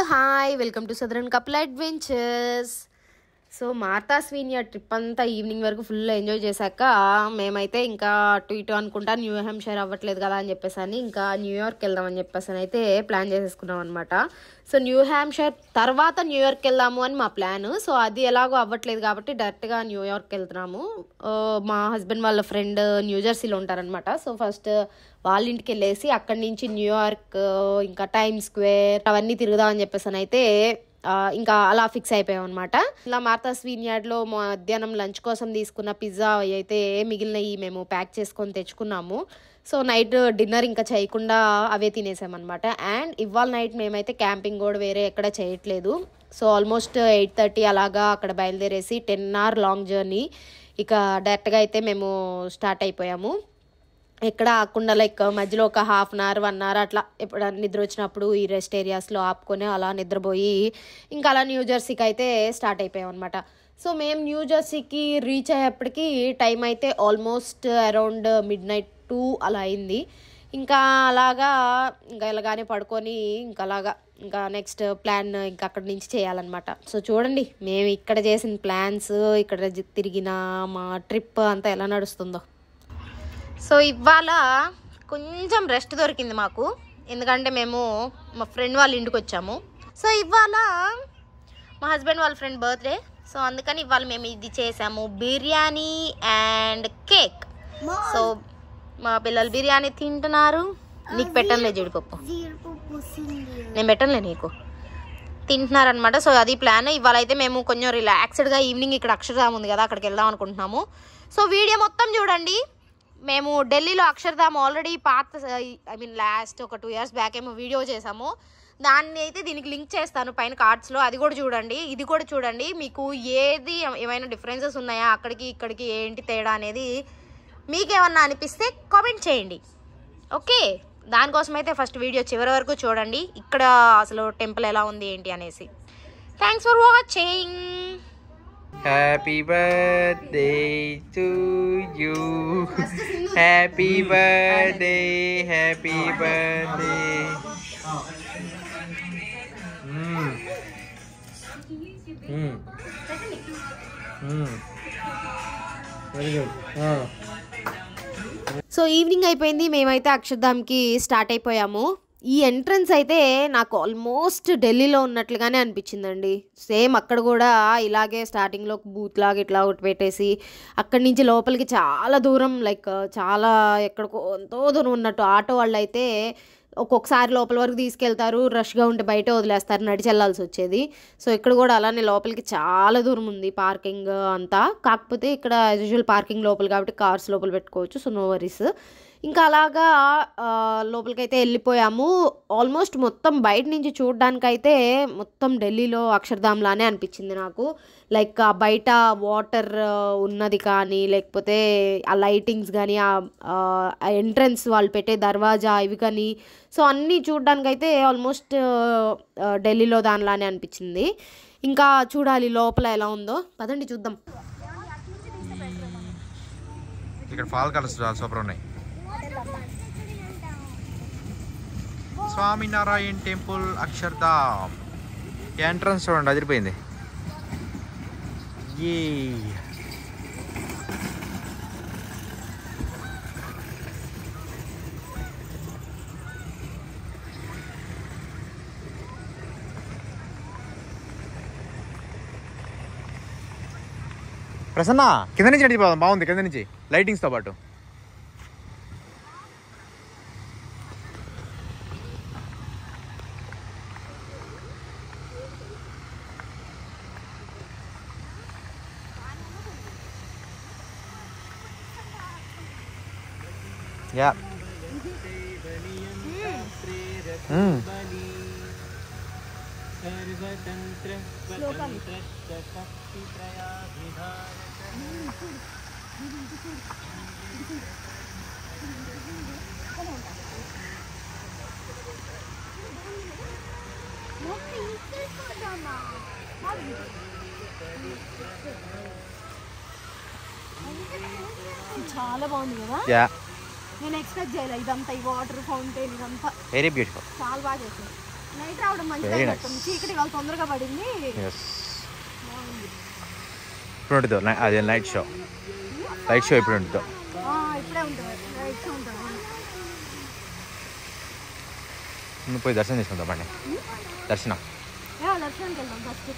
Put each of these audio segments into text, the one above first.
Hi welcome to southern couple adventures. So Martha's Vineyard trip అంతా evening వరకు full enjoy చేశాక మేమైతే ఇంకా అటు ఇటు అనుకుంటా న్యూ హ్యాంప్షైర్ అవ్వట్లేదు కదా అని చెప్పేసి ఇంకా న్యూయార్క్ వెళ్దామని చెప్పేసి అయితే ప్లాన్ చేసేసుకున్నాం అనమాట. సో న్యూ హ్యాంప్షైర్ తర్వాత న్యూయార్క్ వెళ్దాము అని మా ప్లాన్. సో అది ఎలాగో అవ్వట్లేదు కాబట్టి డైరెక్ట్గా న్యూయార్క్ వెళ్తున్నాము. మా హస్బెండ్ వాళ్ళ ఫ్రెండ్ న్యూజెర్సీలో ఉంటారనమాట. సో ఫస్ట్ వాళ్ళ ఇంటికి వెళ్ళేసి అక్కడి నుంచి న్యూయార్క్ ఇంకా టైమ్ స్క్వేర్ అవన్నీ తిరుగుదామని చెప్పేసి అయితే ఇంకా అలా ఫిక్స్ అయిపోయాం అనమాట. ఇలా మార్తాస్ విన్యార్డ్లో మధ్యాహ్నం లంచ్ కోసం తీసుకున్న పిజ్జా అయితే మిగిలినవి మేము ప్యాక్ చేసుకొని తెచ్చుకున్నాము. సో నైట్ డిన్నర్ ఇంకా చేయకుండా అవే తినేసామన్నమాట. అండ్ ఇవాళ నైట్ మేమైతే క్యాంపింగ్ కూడా వేరే ఎక్కడ చేయట్లేదు. సో ఆల్మోస్ట్ 8:30 అలాగా అక్కడ బయలుదేరేసి 10 hour లాంగ్ జర్నీ ఇక డైరెక్ట్గా అయితే మేము స్టార్ట్ అయిపోయాము. ఎక్కడ ఆకుండా లైక్ మధ్యలో ఒక 1/2 hour 1 hour అట్లా ఎప్పుడు నిద్ర వచ్చినప్పుడు ఈ రెస్ట్ ఏరియాస్లో ఆపుకొని అలా నిద్రపోయి ఇంకా అలా న్యూజెర్సీకి అయితే స్టార్ట్ అయిపోయాం అనమాట. సో మేము న్యూజెర్సీకి రీచ్ అయ్యేప్పటికి టైం అయితే ఆల్మోస్ట్ అరౌండ్ midnight 2 అలా అయింది. ఇంకా అలాగా ఇంకా ఇలాగానే పడుకొని ఇంకా నెక్స్ట్ ప్లాన్ ఇంకా అక్కడి నుంచి చేయాలన్నమాట. సో చూడండి మేము ఇక్కడ చేసిన ప్లాన్స్, ఇక్కడ తిరిగిన మా ట్రిప్ అంతా ఎలా నడుస్తుందో. సో ఇవాళ కొంచెం రెస్ట్ దొరికింది మాకు, ఎందుకంటే మేము మా ఫ్రెండ్ వాళ్ళ ఇంటికి వచ్చాము. సో ఇవాళ మా హస్బెండ్ వాళ్ళ ఫ్రెండ్ బర్త్డే. సో అందుకని ఇవాళ మేము ఇది చేసాము, బిర్యానీ అండ్ కేక్. సో మా పిల్లలు బిర్యానీ తింటున్నారు. నీకు పెట్టనులే జీడిపప్పు, నేను పెట్టనులే నీకు, తింటున్నారనమాట. సో అది ప్లాన్. ఇవాళ అయితే మేము కొంచెం రిలాక్స్డ్గా ఈవినింగ్ ఇక్కడ అక్షరధామ్ ఉంది కదా అక్కడికి వెళ్దాం అనుకుంటున్నాము. సో వీడియో మొత్తం చూడండి. మేము ఢిల్లీలో అక్షరధామ్ ఆల్రెడీ లాస్ట్ ఒక 2 years బ్యాక్ ఏమో వీడియో చేసాము. దాన్ని అయితే దీనికి లింక్ చేస్తాను పైన కార్డ్స్లో, అది కూడా చూడండి. ఇది కూడా చూడండి, మీకు ఏమైనా డిఫరెన్సెస్ ఉన్నాయా అక్కడికి ఇక్కడికి ఏంటి తేడా అనేది మీకేమన్నా అనిపిస్తే కామెంట్ చేయండి. ఓకే, దానికోసం అయితే ఫస్ట్ వీడియో చివరి వరకు చూడండి, ఇక్కడ అసలు టెంపుల్ ఎలా ఉంది ఏంటి అనేసి. Thanks for watching. Happy birthday to you. Happy birthday, happy birthday. Very good. So evening అయిపోయింది, మేమైతే అక్షరధామ్కి స్టార్ట్ అయిపోయాము. ఈ ఎంట్రన్స్ అయితే నాకు ఆల్మోస్ట్ ఢిల్లీలో ఉన్నట్లుగానే అనిపించిందండి. సేమ్ అక్కడ కూడా ఇలాగే స్టార్టింగ్లో బూత్ లాగా ఇట్లా ఒకటి పెట్టేసి అక్కడి నుంచి లోపలికి చాలా దూరం, లైక్ చాలా ఎక్కడికో ఎంతో దూరం ఉన్నట్టు. ఆటో వాళ్ళు అయితే ఒక్కొక్కసారి లోపల వరకు తీసుకెళ్తారు, రష్గా ఉంటే బయట వదిలేస్తారు, నడిచి వెళ్ళాల్సి వచ్చేది. సో ఇక్కడ కూడా అలానే లోపలికి చాలా దూరం ఉంది పార్కింగ్ అంతా. కాకపోతే ఇక్కడ యాజ్ యూజువల్ పార్కింగ్ లోపల కాబట్టి కార్స్ లోపల పెట్టుకోవచ్చు. So no worries. ఇంకా అలాగా లోపలికైతే వెళ్ళిపోయాము. ఆల్మోస్ట్ మొత్తం బయట నుంచి చూడడానికైతే మొత్తం ఢిల్లీలో అక్షరధామ్ లానే అనిపించింది నాకు. లైక్ ఆ బయట వాటర్ ఉన్నది కానీ, లేకపోతే ఆ లైటింగ్స్ కానీ, ఆ ఎంట్రన్స్ వాళ్ళు పెట్టే దర్వాజా ఇవి కానీ, సో అన్నీ చూడడానికైతే ఆల్మోస్ట్ ఢిల్లీలో దానిలానే అనిపించింది. ఇంకా చూడాలి లోపల ఎలా ఉందో, పదండి చూద్దాం. ఇక్కడ ఫాల్ కలర్స్ సూపర్ ఉన్నాయి. స్వామినారాయణ టెంపుల్ అక్షర్ధామ్ ఎంట్రన్స్ చూడండి, అదిరిపోయింది. ప్రసన్న కింద నుంచి నడిచిపోదాం, బాగుంది కింద నుంచి లైటింగ్స్తో పాటు. Yeah. చాలా బాగుంది కదా. Yeah. నేను ఎక్స్పెక్ట్ చేయలేదు ఇదంతా, ఈ వాటర్ ఫౌంటైన్ ఇదంతా వెరీ బ్యూటిఫుల్, చాలా బాగా చేశారు. నైట్ రావడం మంచిది. చీకటి వాళ్ళు తొందరగా పడింది. ఇప్పుడు ఉంటుందో అదే నైట్ షో ఇప్పుడు ఉంటుందో. ఇప్పుడే ఉంటుంది నైట్ షో ఉంటుంది. నువ్వు పోయి దర్శనం చేసుకుందాం అండి. దర్శనానికి వెళ్దాం ఫస్ట్.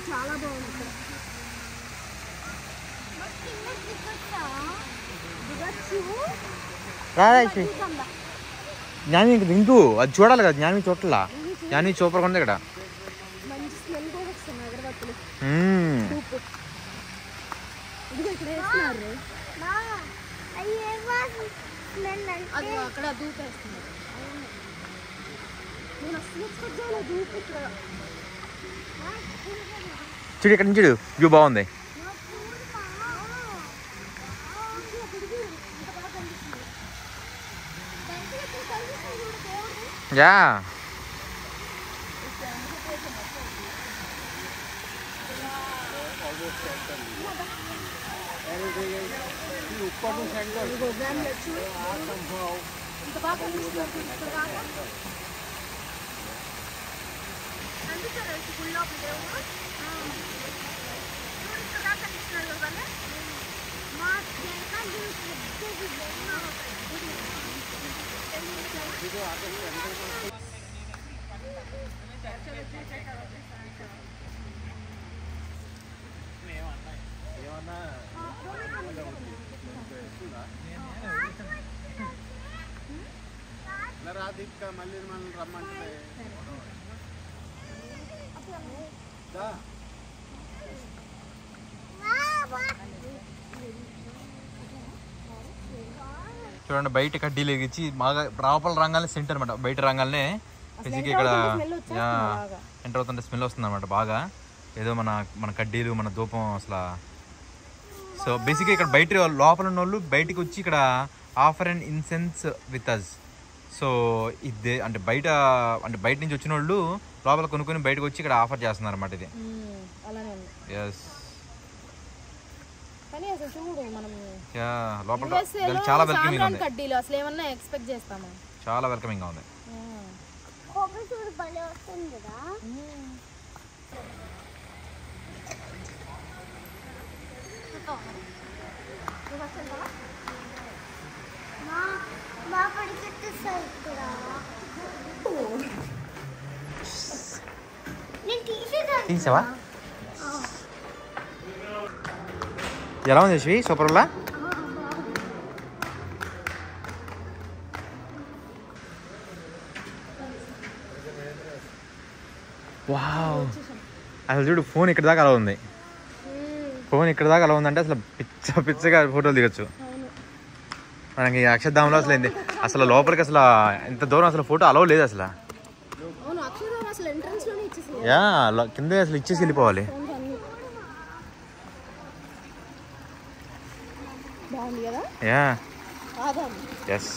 చాలా బాగుంది. జ్ఞాని ఇంక దింకు అది చూడాలి కదా. జ్ఞాని చూడలా. జ్ఞాని సూపర్గా ఉంది ఇక్కడ. చూడు ఇక్కడ నుంచి చూడు వ్యూ బాగుంది. యా మళ్ళీ మనం రమ్మంటే చూడండి బయట కడ్డీలు ఎగిచ్చి బాగా లోపల రంగానే సెంటర్ అనమాట. బయట రంగానే ఫిజిక్ ఇక్కడ ఎంటర్ అవుతుంటే స్మెల్ వస్తుంది అనమాట బాగా. ఏదో మన కడ్డీలు మన ధూపం అసలు. సో బేసిక్గా ఇక్కడ బయట లోపల ఉన్న వాళ్ళు బయటకు వచ్చి ఇక్కడ offer and incense with us. So ఇది అంటే బయట నుంచి వచ్చిన వాళ్ళు లోపల కొనుక్కొని బయటకు వచ్చి ఇక్కడ ఆఫర్ చేస్తున్నారు అనమాట. ఇది ఎస్ లోపల చాలా వెల్కమింగ్ ఉంది. చాలా వెల్కమింగ్ గా ఉంది. తీసావా? ఎలా ఉంది యశ్వి? సూపర్లా? వావ్ అసలు చూడు ఫోన్ ఇక్కడ దాకా అలా ఉంది. ఫోన్ ఇక్కడ దాకా అలా ఉందంటే అసలు పిచ్చగా ఫోటోలు దిగచ్చు. మనకి అక్షరధామంలో అసలు లోపలికి అసలు ఎంత దూరం అసలు ఫోటో అలవ్ లేదు అసలు. యా కింద అసలు ఇచ్చేసి వెళ్ళిపోవాలి. యా ఎస్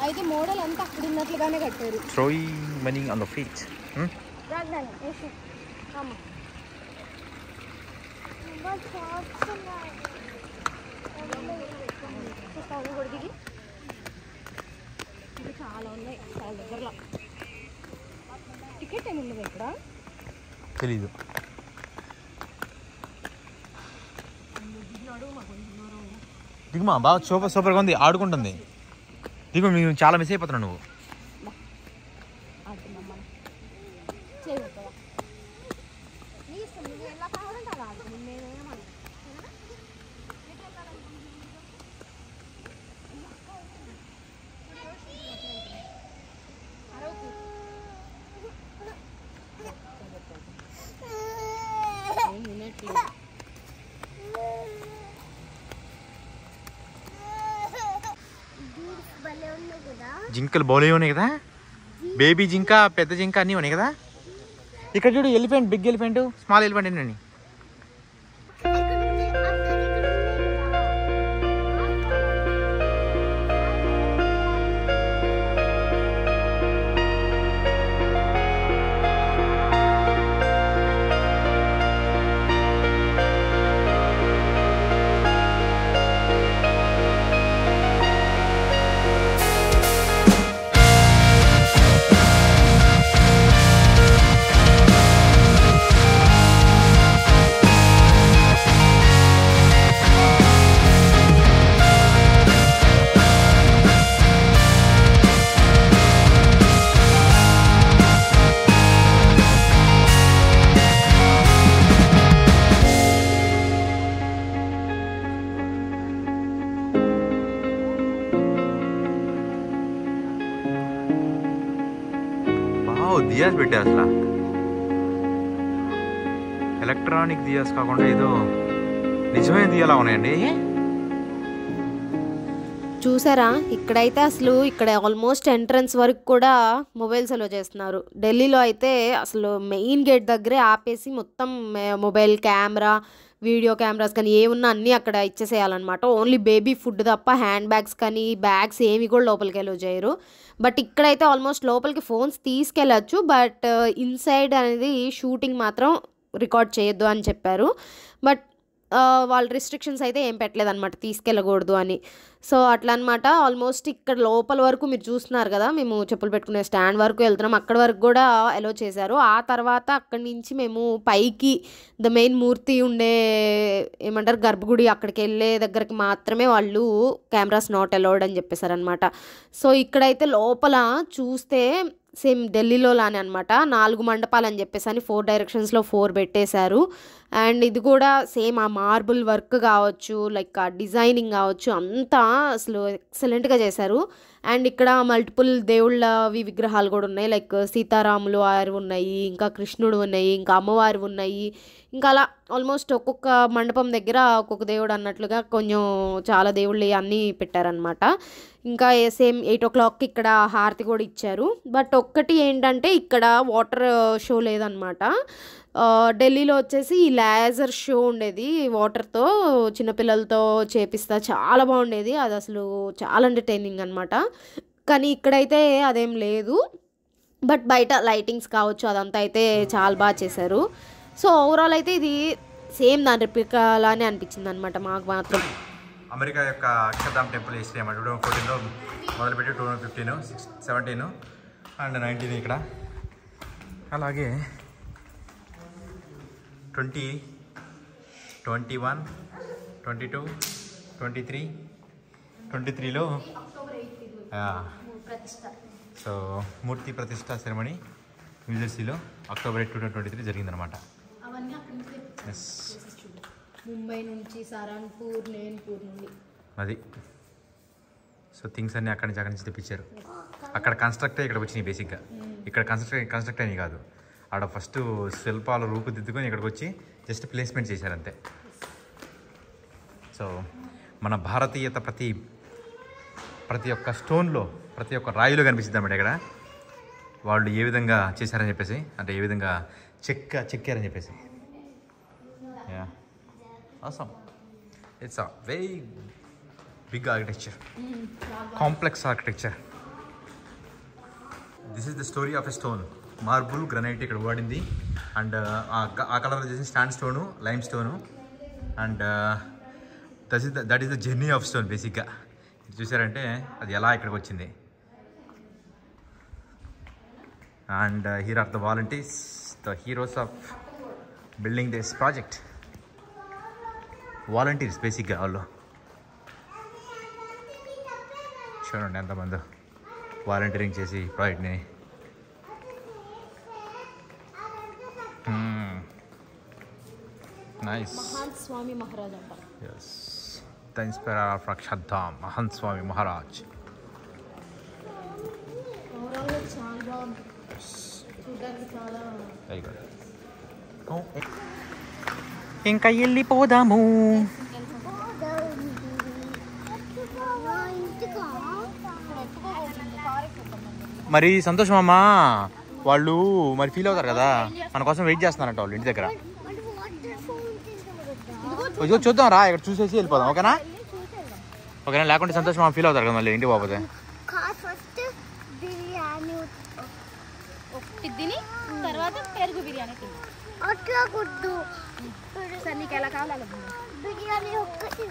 అయితే మోడల్ అంతా అక్కడ ఉన్నట్లుగానే కట్టారు. Throwing money on the feet. చాలా ఉన్నాయి చాలా దగ్గరలో. టికెట్ ఏమి ఉండదు ఇక్కడ తెలీదు. దిగుమా బాగా సూపర్గా ఉంది. ఆడుకుంటుంది. దిగు మేము చాలా మిస్ అయిపోతున్నావు నువ్వు. జింకలు బౌలే ఉన్నాయి కదా. బేబీ జింక పెద్ద జింక అన్నీ ఉన్నాయి కదా. ఇక్కడ చూడు elephant, big elephant, small elephant ఏంటండి. దియాస్ పెట్టారు అసలు, ఎలక్ట్రానిక్ దియాస్ కాకుండా ఏదో నిజమైన దియాలా ఉన్నాయండి. చూసారా ఇక్కడైతే అసలు ఇక్కడ ఆల్మోస్ట్ ఎంట్రన్స్ వరకు కూడా మొబైల్స్ అలో చేస్తున్నారు. ఢిల్లీలో అయితే అసలు మెయిన్ గేట్ దగ్గరే ఆపేసి మొత్తం మొబైల్ కెమెరా, వీడియో కెమెరాస్ కానీ ఏమున్నా అన్నీ అక్కడ ఇచ్చేసేయాలన్నమాట. ఓన్లీ బేబీ ఫుడ్ తప్ప హ్యాండ్ బ్యాగ్స్ కానీ బ్యాగ్స్ ఏమి కూడా లోపలికి అలో చేయరు. బట్ ఇక్కడైతే ఆల్మోస్ట్ లోపలికి ఫోన్స్ తీసుకెళ్ళచ్చు, బట్ ఇన్సైడ్ అనేది షూటింగ్ మాత్రం రికార్డ్ చేయొద్దు అని చెప్పారు. బట్ వాళ్ళు రిస్ట్రిక్షన్స్ అయితే ఏం పెట్టలేదు అనమాట, తీసుకెళ్ళకూడదు అని. సో అట్లా అనమాట. ఆల్మోస్ట్ ఇక్కడ లోపల వరకు మీరు చూస్తున్నారు కదా, మేము చెప్పులు పెట్టుకునే స్టాండ్ వరకు వెళ్తున్నాం, అక్కడ వరకు కూడా అలో చేశారు. ఆ తర్వాత అక్కడి నుంచి మేము పైకి ద మెయిన్ మూర్తి ఉండే ఏమంటారు గర్భగుడి అక్కడికి వెళ్ళే దగ్గరికి మాత్రమే వాళ్ళు కెమెరాస్ నాట్ అలౌడ్ అని చెప్పేశారనమాట. సో ఇక్కడైతే లోపల చూస్తే సేమ్ ఢిల్లీలో లానే అనమాట, 4 మండపాలు అని చెప్పేసి అని 4 డైరెక్షన్స్లో 4 పెట్టేశారు. అండ్ ఇది కూడా సేమ్ ఆ మార్బుల్ వర్క్ కావచ్చు, లైక్ ఆ డిజైనింగ్ కావచ్చు, అంతా అసలు ఎక్సలెంట్గా చేశారు. అండ్ ఇక్కడ మల్టిపుల్ దేవుళ్ళవి విగ్రహాలు కూడా ఉన్నాయి, లైక్ సీతారాములు వారు ఉన్నాయి, ఇంకా కృష్ణుడు ఉన్నాయి, ఇంకా అమ్మవారు ఉన్నాయి, ఇంకా అలా ఆల్మోస్ట్ ఒక్కొక్క మండపం దగ్గర ఒక్కొక్క దేవుడు అన్నట్లుగా కొంచెం చాలా దేవుళ్ళు అన్నీ పెట్టారనమాట. ఇంకా సేమ్ 8 o'clock ఇక్కడ హారతి కూడా ఇచ్చారు. బట్ ఒక్కటి ఏంటంటే ఇక్కడ వాటర్ షో లేదనమాట. ఢిల్లీలో వచ్చేసి ఈ లేజర్ షో ఉండేది, వాటర్తో చిన్నపిల్లలతో చేపిస్తా, చాలా బాగుండేది అది, అసలు చాలా ఎంటర్టైనింగ్ అనమాట. కానీ ఇక్కడైతే అదేం లేదు. బట్ బయట లైటింగ్స్ కావచ్చు అదంతా అయితే చాలా బాగా చేశారు. సో ఓవరాల్ అయితే ఇది సేమ్ దాని రిప్లికా లానే అనిపించింది అనమాట మాకు మాత్రం. అమెరికా యొక్క అక్షర్ధామ్ టెంపుల్ హిస్టరీ అన్నమాట. 2014లో మొదలుపెట్టి 2015, 17 అండ్ 19 ఇక్కడ. అలాగే 20, 21, 22, 23, 23లో సో మూర్తి ప్రతిష్ట సెరమనీ న్యూజెర్సీలో October 8, 2023 జరిగిందనమాట. ముంబై నుంచి సారాన్పూర్, నేన్పూర్ నుండి అది. సో థింగ్స్ అన్నీ అక్కడి నుంచి తెప్పించారు. అక్కడ కన్స్ట్రక్ట్ ఇక్కడికి వచ్చినాయి బేసిక్గా. ఇక్కడ కన్స్ట్రక్ట్ అయినాయి కాదు, ఆడ ఫస్ట్ శిల్పాలు రూపుదిద్దుకొని ఇక్కడికి వచ్చి జస్ట్ ప్లేస్మెంట్ చేశారు అంతే. సో మన భారతీయత ప్రతి ఒక్క స్టోన్లో, ప్రతి ఒక్క రాయిలో కనిపిస్తుంది అన్నమాట ఇక్కడ. వాళ్ళు ఏ విధంగా చేశారని చెప్పేసి, అంటే ఏ విధంగా చెక్కారని చెప్పేసి. Yeah awesome. It's a very big architecture, complex architecture. This is the story of a stone. Marble, granite ఇక్కడ వాడింది. అండ్ ఆ కలర్ వచ్చేసి stand stone, lime stone. And that is the journey of stone బేసిక్గా. చూసారంటే అది ఎలా ఇక్కడికి వచ్చింది. And here are the volunteers, the heroes of building this project. Volunteers బేసిక్గా వాళ్ళు. చూడండి ఎంతమంది వాలంటీరింగ్ చేసి ప్రాజెక్ట్ని. నైస్. మహాన్ స్వామి మహారాజ్ అంట. Yes, the inspirer of Akshardham, Mahant Swami Maharaj. ఓవరాల్గా చాలా బాగుంది, చూడడానికి చాలా వెరీ గుడ్. ఇంకా వెళ్ళిపోదాము. మరి సంతోషం అమ్మా, వాళ్ళు మరి ఫీల్ అవుతారు కదా, మన కోసం వెయిట్ చేస్తున్నారంట వాళ్ళు ఇంటి దగ్గర. చూద్దాం రా, ఇక్కడ చూసేసి వెళ్ళిపోదాం. ఓకేనా? ఓకేనా? లేకుంటే సంతోషం అమ్మ ఫీల్ అవుతారు కదా మళ్ళీ ఇంటికి పోతే. తర్వాత పెరుగు బిర్యానీ అట్లా కుట్టు నీకు ఎలా కావాలి బిర్యానీ ఒక్కటి